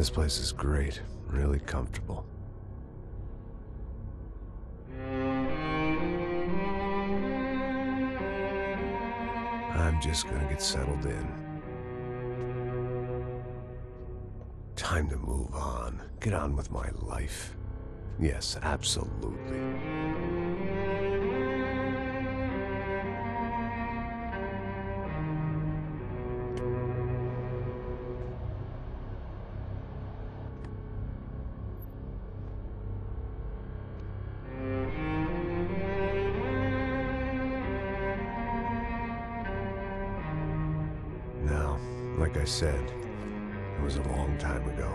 This place is great, really comfortable. I'm just gonna get settled in. Time to move on. Get on with my life. Yes, absolutely. Now, like I said, it was a long time ago.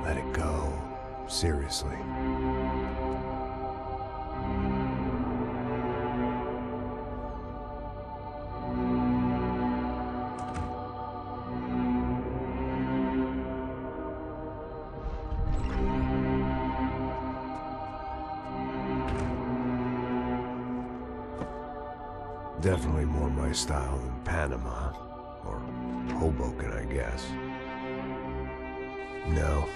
Let it go. Seriously. Definitely more my style than Panama, or Hoboken, I guess. No,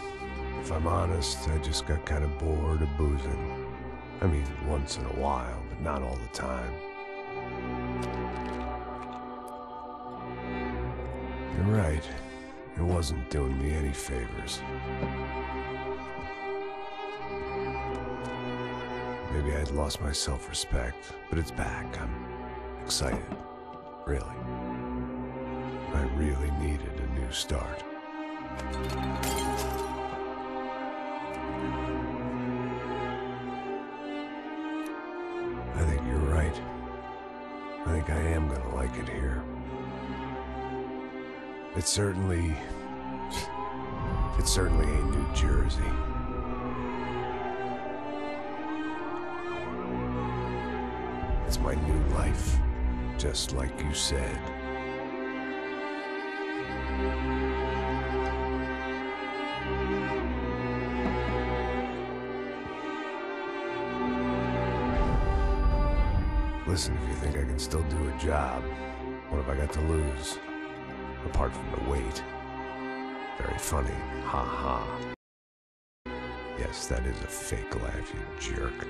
if I'm honest, I just got kind of bored of boozing. I mean, once in a while, but not all the time. You're right, it wasn't doing me any favors. Maybe I'd lost my self-respect, but it's back. I'm excited, really. I really needed a new start. I think you're right. I think I am gonna like it here. It's certainly ain't New Jersey. It's my new life, just like you said. Listen, if you think I can still do a job, what have I got to lose? Apart from the weight. Very funny, ha ha. Yes, that is a fake laugh, you jerk.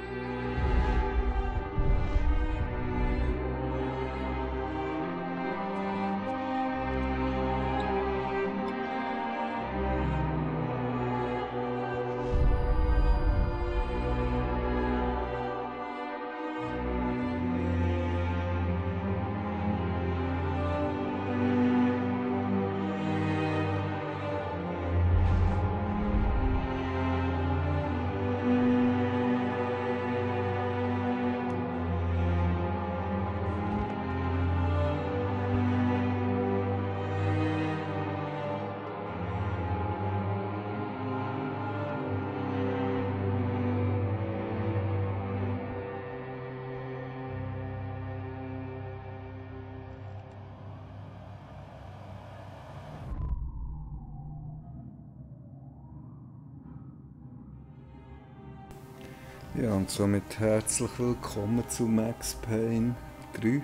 Ja, und somit herzlich willkommen zu Max Payne 3.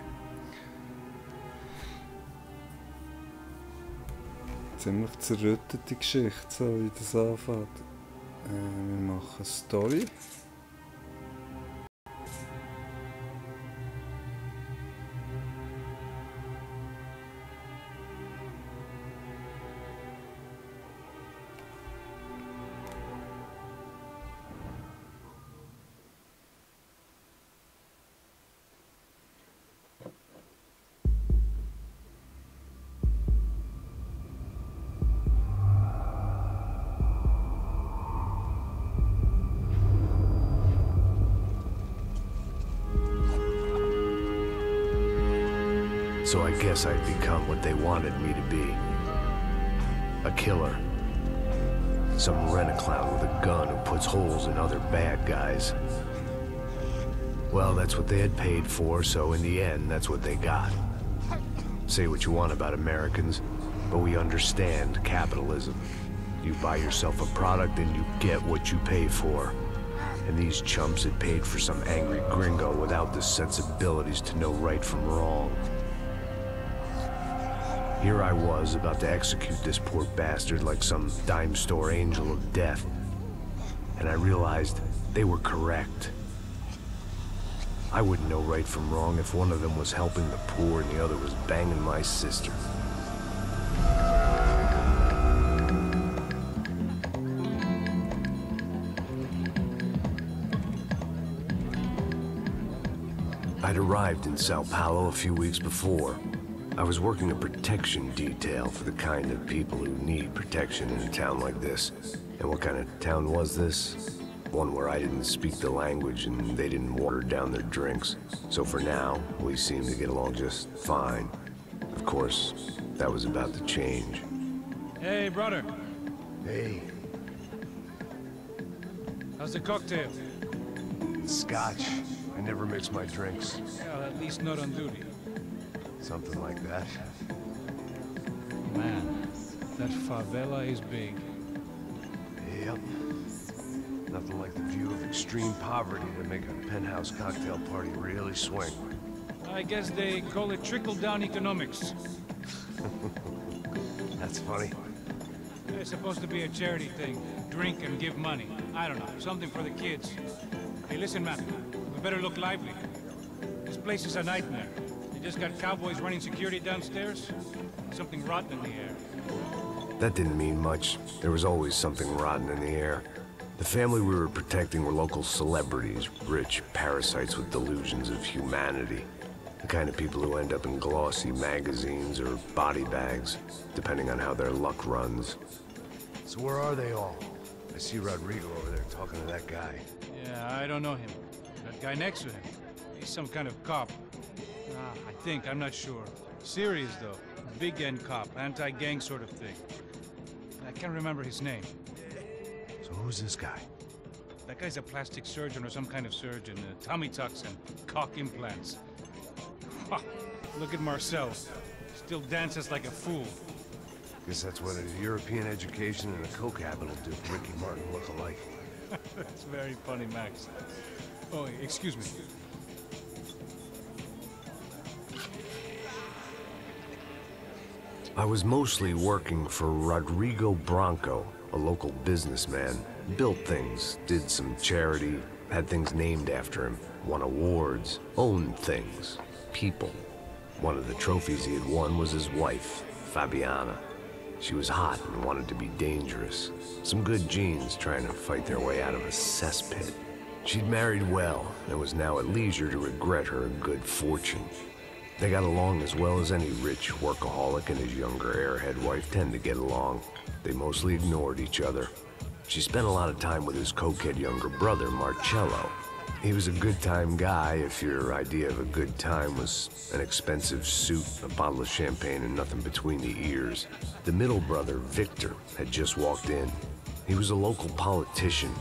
Ziemlich zerrüttete Geschichte, so wie das anfängt. Wir machen Story. So I guess I'd become what they wanted me to be. A killer. Some rent-a-clown with a gun who puts holes in other bad guys. Well, that's what they had paid for, so in the end, that's what they got. Say what you want about Americans, but we understand capitalism. You buy yourself a product and you get what you pay for. And these chumps had paid for some angry gringo without the sensibilities to know right from wrong. Here I was, about to execute this poor bastard like some dime store angel of death. And I realized they were correct. I wouldn't know right from wrong if one of them was helping the poor and the other was banging my sister. I'd arrived in Sao Paulo a few weeks before. I was working a protection detail for the kind of people who need protection in a town like this. And what kind of town was this? One where I didn't speak the language and they didn't water down their drinks. So for now, we seemed to get along just fine. Of course, that was about to change. Hey, brother. Hey. How's the cocktail? Scotch. I never mix my drinks. Well, at least not on duty. Something like that. Man, that favela is big. Yep. Nothing like the view of extreme poverty to make a penthouse cocktail party really swing. I guess they call it trickle-down economics. That's funny. It's supposed to be a charity thing. Drink and give money. I don't know, something for the kids. Hey, listen, man. We better look lively. This place is a nightmare. They just got cowboys running security downstairs. Something rotten in the air. That didn't mean much. There was always something rotten in the air. The family we were protecting were local celebrities, rich parasites with delusions of humanity. The kind of people who end up in glossy magazines or body bags, depending on how their luck runs. So where are they all? I see Rodrigo over there talking to that guy. Yeah, I don't know him. That guy next to him. He's some kind of cop. I think, I'm not sure. Serious, though. Big end cop, anti-gang sort of thing. I can't remember his name. So who's this guy? That guy's a plastic surgeon or some kind of surgeon. Tummy tucks and cock implants. Look at Marcel. Still dances like a fool. Guess that's what a European education and a coke habit will do. Ricky Martin look alike. That's very funny, Max. Oh, excuse me. I was mostly working for Rodrigo Branco, a local businessman. Built things, did some charity, had things named after him, won awards, owned things, people. One of the trophies he had won was his wife, Fabiana. She was hot and wanted to be dangerous. Some good genes trying to fight their way out of a cesspit. She'd married well and was now at leisure to regret her good fortune. They got along as well as any rich workaholic and his younger airhead wife tend to get along. They mostly ignored each other. She spent a lot of time with his cokehead younger brother, Marcello. He was a good-time guy if your idea of a good time was an expensive suit, a bottle of champagne, and nothing between the ears. The middle brother, Victor, had just walked in. He was a local politician.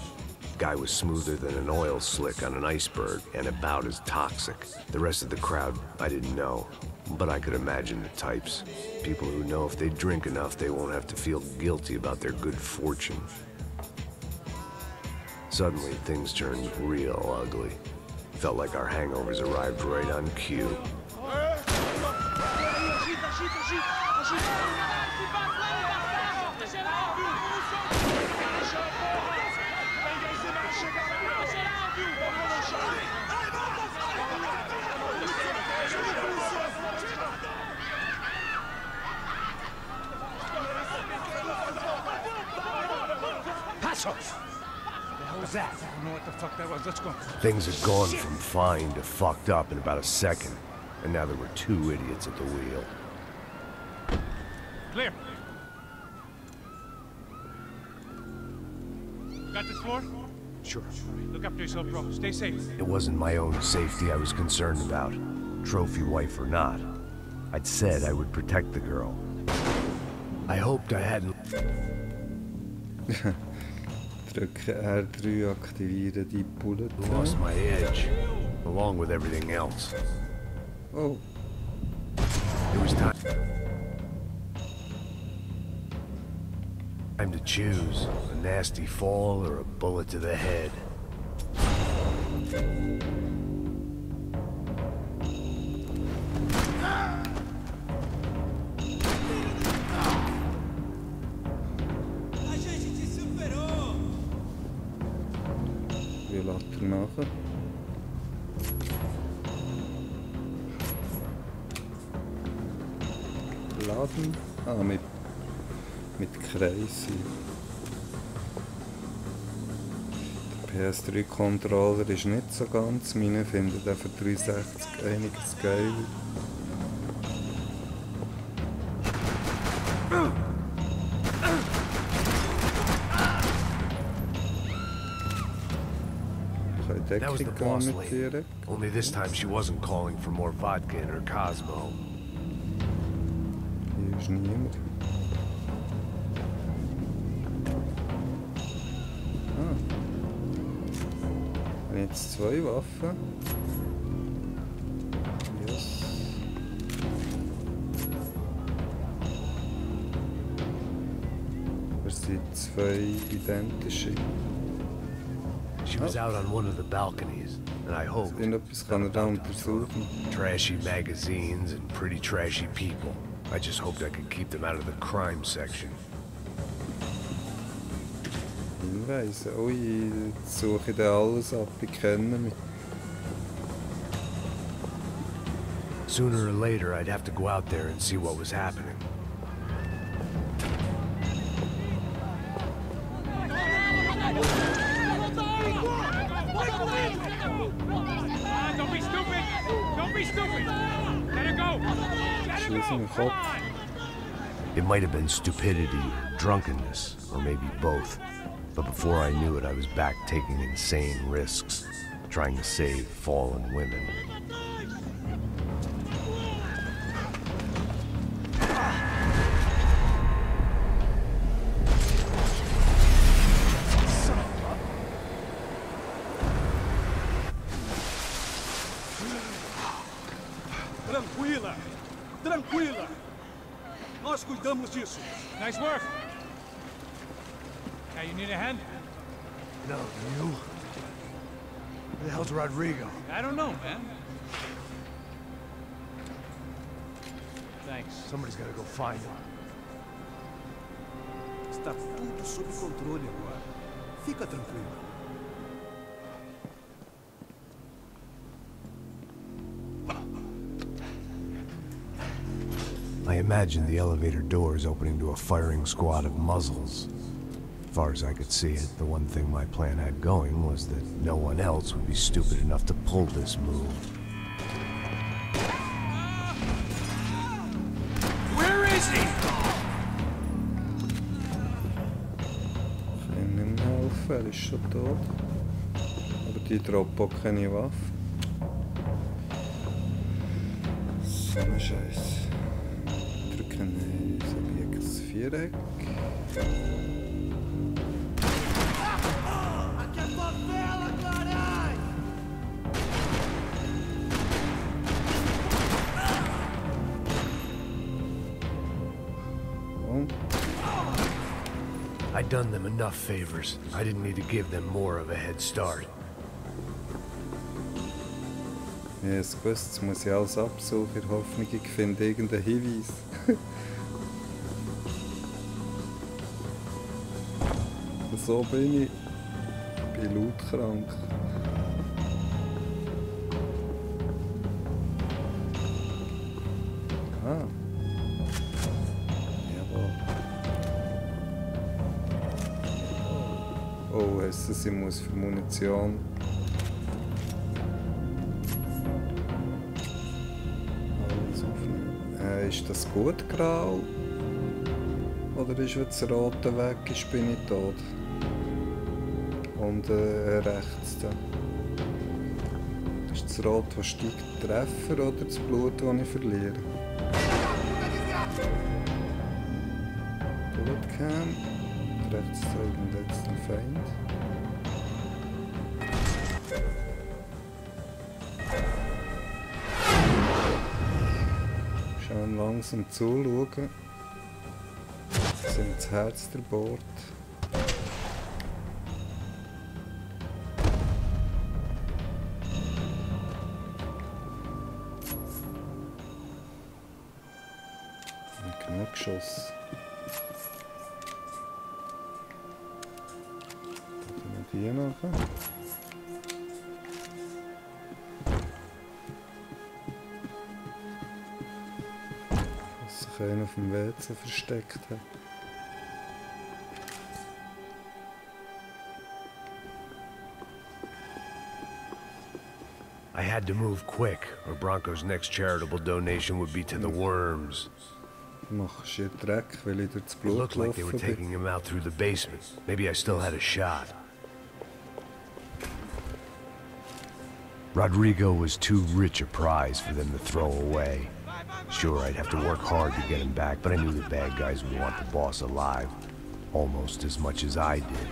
Guy was smoother than an oil slick on an iceberg and about as toxic. The rest of the crowd, I didn't know, but I could imagine the types. People who know if they drink enough, they won't have to feel guilty about their good fortune. Suddenly, things turned real ugly. Felt like our hangovers arrived right on cue. Passos! What was that? I don't know what the fuck that was. Let's go. Things had gone from fine to fucked up in about a second, and now there were two idiots at the wheel. Clear. Got this floor? Sure. Look after yourself, bro. Stay safe. It wasn't my own safety I was concerned about, trophy wife or not. I'd said I would protect the girl. I hoped I hadn't... Drücke R3, aktiviere die Bullet. Lost my edge, along with everything else. Oh. It was time to choose a nasty fall or a bullet to the head. Latte nachher. Laden? Ah, mit Kreisen. Der PS3-Controller ist nicht so ganz. Meine findet den für 360 einiges geil. That was the boss lady. Only this time she wasn't calling for more vodka in her Cosmo. Hier ist niemand. Ah. Habe ich jetzt 2 Waffen? Yes. Das sind 2 identische. She was out on one of the balconies, and I hoped trashy magazines and pretty trashy people. I just hoped I could keep them out of the crime section. Hinweise. Ui, jetzt suche ich da alles ab, ich kenne mich. Sooner or later, I'd have to go out there and see what was happening. It might have been stupidity, drunkenness, or maybe both. But before I knew it, I was back taking insane risks, trying to save fallen women. Tranquila! Tranquila! Nós cuidamos disso. Nice work. Hey, you need a hand? No, you? Where the hell's Rodrigo? I don't know, man. Thanks. Somebody's gotta go find him. Está tudo sob controle agora. Fica tranquilo. I imagined the elevator doors opening to a firing squad of muzzles. As far as I could see it, the one thing my plan had going was that no one else would be stupid enough to pull this move. Where is he? Ich kann ihm helfen, er ist schon tot. Aber die droppen auch keine Waffe. So ein Scheiß. Drücken das Viereck. I'd done them enough favors. I didn't need to give them more of a head start. Ja, es gewusst, jetzt muss ich alles absuchen, in der Hoffnung, ich finde irgendeinen Hinweis. So bin ich. Ich bin lautkrank. Ah. Jawohl. Oh, heisst das, ich muss für Munition. Alles aufnehmen. Ist das gut, grau? Oder ist, wenn das Rote weg ist, bin ich tot? Und rechts da. Ist das Rot, das steigt, Treffer oder das Blut, das ich verliere? Blutcam. Rechts zeigen jetzt den Feind. Schön langsam zuschauen. Sie sind das Herz der Bord. Genug Geschoss. Die nachher. sich einer auf dem WC versteckt hat. I had to move quick, or Bronco's next charitable donation would be to the worms. Machst du Dreck, weil ich durch das It Blut looked like they were gelaufen taking bin? him out through the basement. Maybe I still had a shot. Rodrigo was too rich a prize for them to throw away. Sure, I'd have to work hard to get him back, but I knew the bad guys would want the boss alive. Almost as much as I did.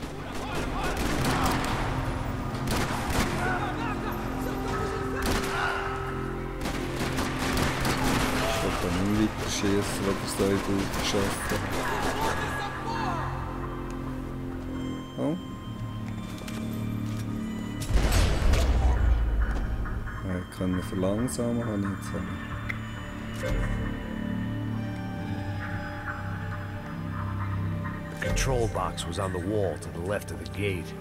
Ich kann nicht weiter schießen, weil er so in die Luft geschossen hat. Oh. Ich kann ihn verlangsamen, habe ich jetzt auch. The control box was on the wall to the left of the gate.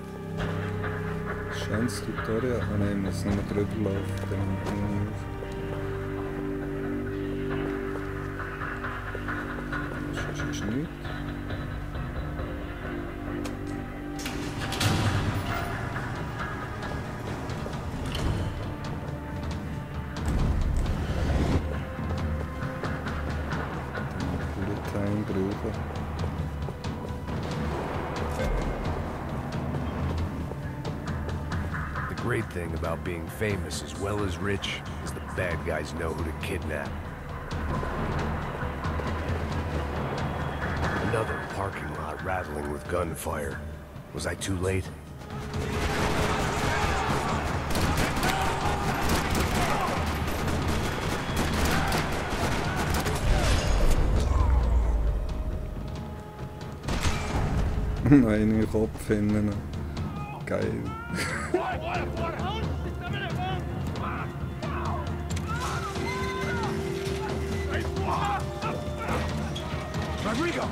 Schönes Tutorial. Ah nein, ich muss nur drüber laufen, dann bin ich auf. Das ist nichts. Bullet brauchen. The great thing about being famous as well as rich is the bad guys know who to kidnap. Another parking lot rattling with gunfire. Was I too late? Nein, in den Kopf hinten. Geil. Rodrigo!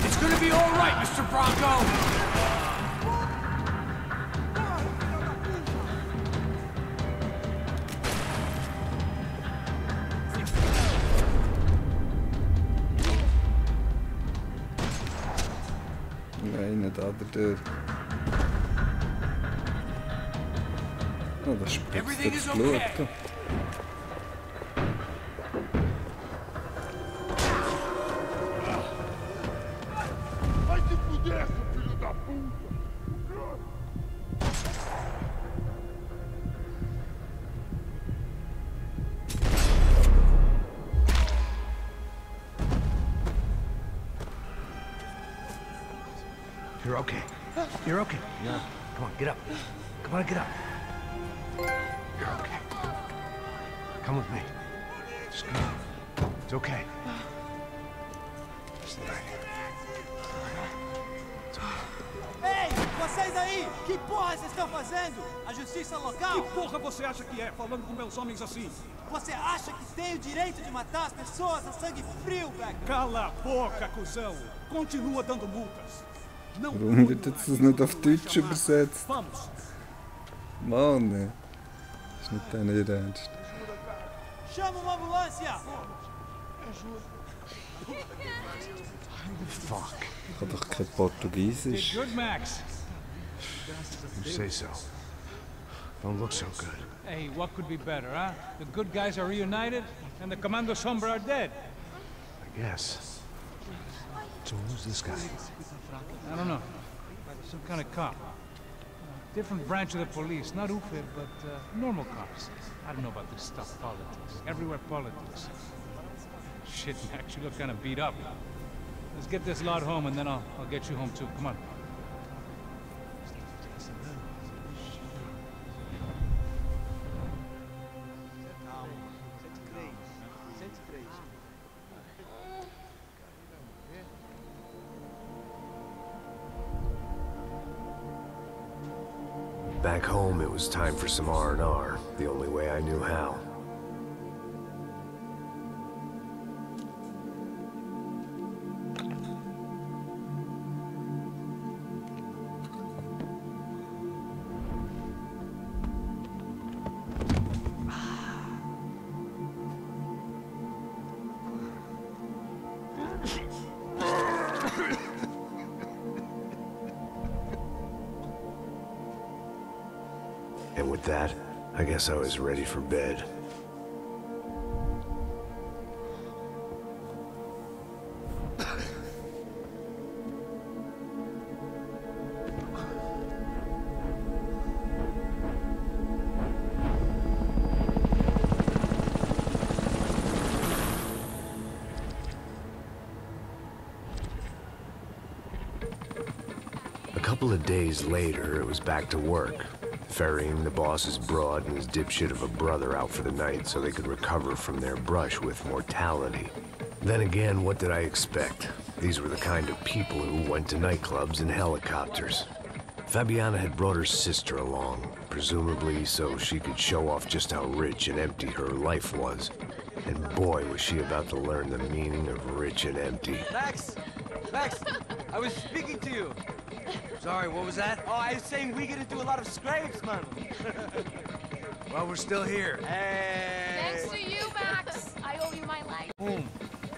It's gonna be all right, Mr. Bronco! Nein, nicht an der Tür. Oh, das spritzt Everything das is Blut. okay. Vai se fuder, seu filho da puta! You're okay. You're okay. Yeah. Come on, get up. Come on, get up. You're okay. Come with me. Just come on. It's okay. Just right here. Ei, vocês aí! Que porra vocês estão fazendo? A justiça local? Que porra você acha que é, falando com meus homens assim? Você acha que tem o direito de matar as pessoas a sangue frio, Becker? Cala a boca, cuzão! Continua dando multas. Não Warum wird jetzt das nicht auf Deutsch übersetzt? Vamos! Mann, ist nicht dein Ernst. Chama uma ambulância! Fuck. Ich kann doch kein Portugiesisch. Did good, Max. You say so. Don't look so good. Hey, what could be better, huh? The good guys are reunited, and the Commando Sombra are dead. I guess. So who's this guy? I don't know. Some kind of cop. Different branch of the police. Not UFE, but normal cops. I don't know about this stuff, politics. Everywhere politics. Shit, Max, you look kind of beat up. Let's get this lot home, and then I'll get you home, too. Come on. Back home, it was time for some R&R, the only way I knew how. with that, I guess I was ready for bed. A couple of days later, it was back to work, ferrying the boss's broad and his dipshit of a brother out for the night so they could recover from their brush with mortality. Then again, what did I expect? These were the kind of people who went to nightclubs in helicopters. Fabiana had brought her sister along, presumably so she could show off just how rich and empty her life was. And boy, was she about to learn the meaning of rich and empty. Max! Max! I was speaking to you. Sorry, what was that? Oh, I was saying we get to do a lot of scrapes, man. Well, we're still here. Hey! Thanks to you, Max. I owe you my life. Boom.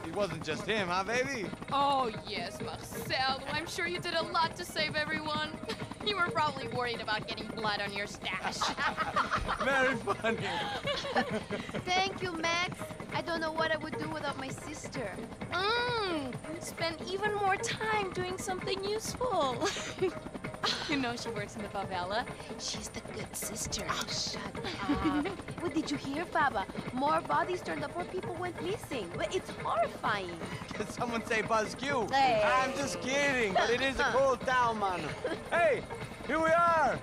It wasn't just him, huh, baby? Oh, yes, Marcel. I'm sure you did a lot to save everyone. You were probably worried about getting blood on your stash. Very funny. Thank you, Max. I don't know what I would do without my sister. Spend even more time doing something useful. You know she works in the favela. She's the good sister. Oh, shut up. What did you hear, Baba? More bodies turned up, more people went missing. It's horrifying. Did someone say Buzz Q? Hey. I'm just kidding, but it is a cool town, man. Hey, here we are.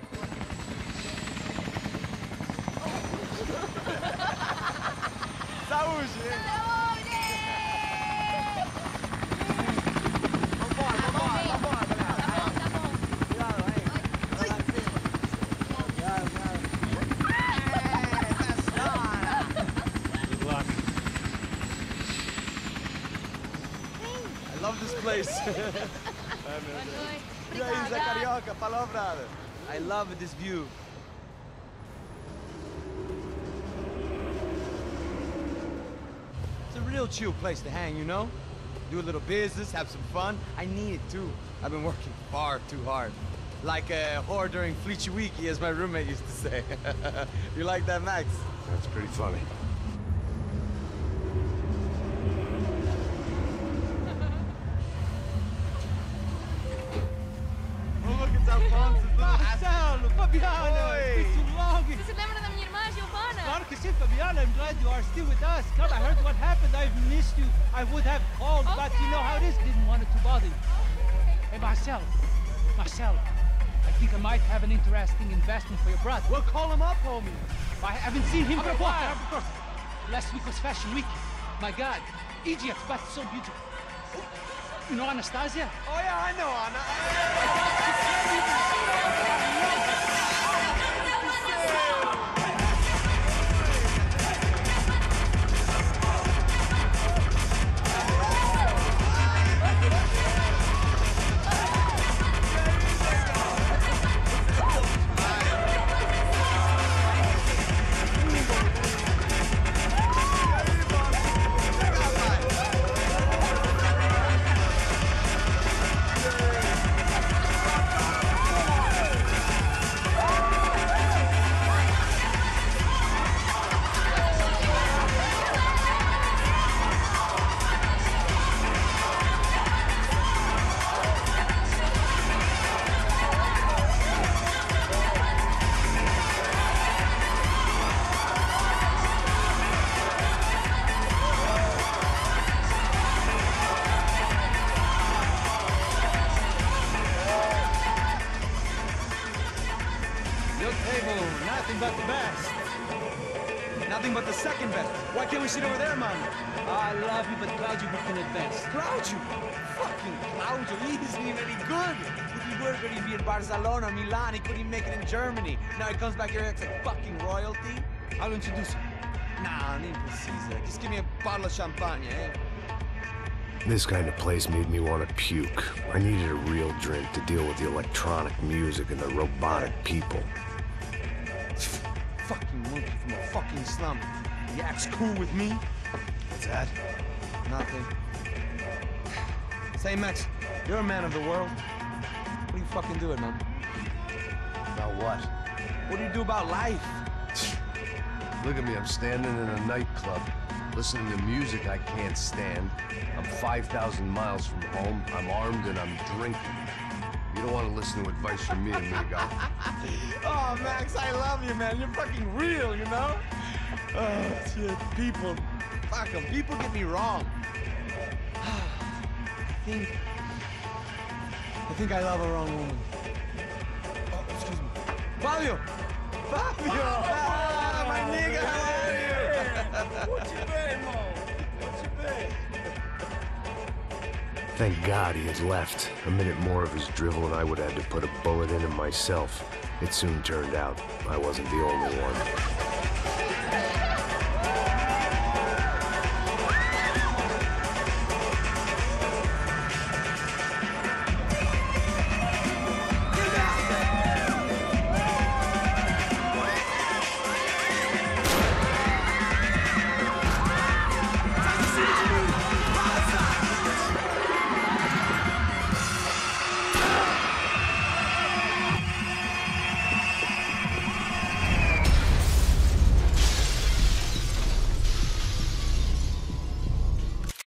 Saúde! I love this place. E aí, Zé Carioca, falou, brother. I love this view. It's a real chill place to hang, you know? Do a little business, have some fun. I need it too. I've been working far too hard. Like a whore during Fleechy Weeky, as my roommate used to say. You like that, Max? That's pretty funny. Oh, look, it's Alfonso's little Marcelo, Fabiana, Oi. it's been too long. Você se lembra da minha irmã, Giovanna? Claro que sim, Fabiana. I'm glad you are still with us. Come, I heard what happened. I've missed you. I would have called, but you know how it is. Didn't want it to bother you. Hey, Marcel, I think I might have an interesting investment for your brother. Well, call him up, homie. I haven't seen him for a while. Last week was Fashion Week. My God, Egypt, but so beautiful. You know Anastasia? Oh, yeah, I know, Anna. But the best. Nothing but the second best. Why can't we sit over there, man? I love you, but Claudio booked in advance. Claudio? Fucking Claudio, he isn't even any good. If he were going to be in Barcelona, Milan, he couldn't make it in Germany. Now he comes back here and acts like fucking royalty. I'll introduce you. Nah, need precisa. Just give me a bottle of champagne, eh? This kind of place made me want to puke. I needed a real drink to deal with the electronic music and the robotic people. Fucking monkey from a fucking slum. He acts cool with me. What's that? Nothing. Say, Max, you're a man of the world. What are you fucking doing, man? About what? What do you do about life? Look at me, I'm standing in a nightclub, listening to music I can't stand. I'm 5,000 miles from home, I'm armed, and I'm drinking. You don't want to listen to advice from me, amigo. Oh, Max, I love you, man. You're fucking real, you know? Oh, shit, people. Fuck 'em. People get me wrong. I think I love a wrong woman. Oh, excuse me. Fabio! Fabio! Ah, my nigga, how are you? What you been, Mo? What you been? Thank God he had left. A minute more of his drivel and I would have had to put a bullet in him myself. It soon turned out I wasn't the only one.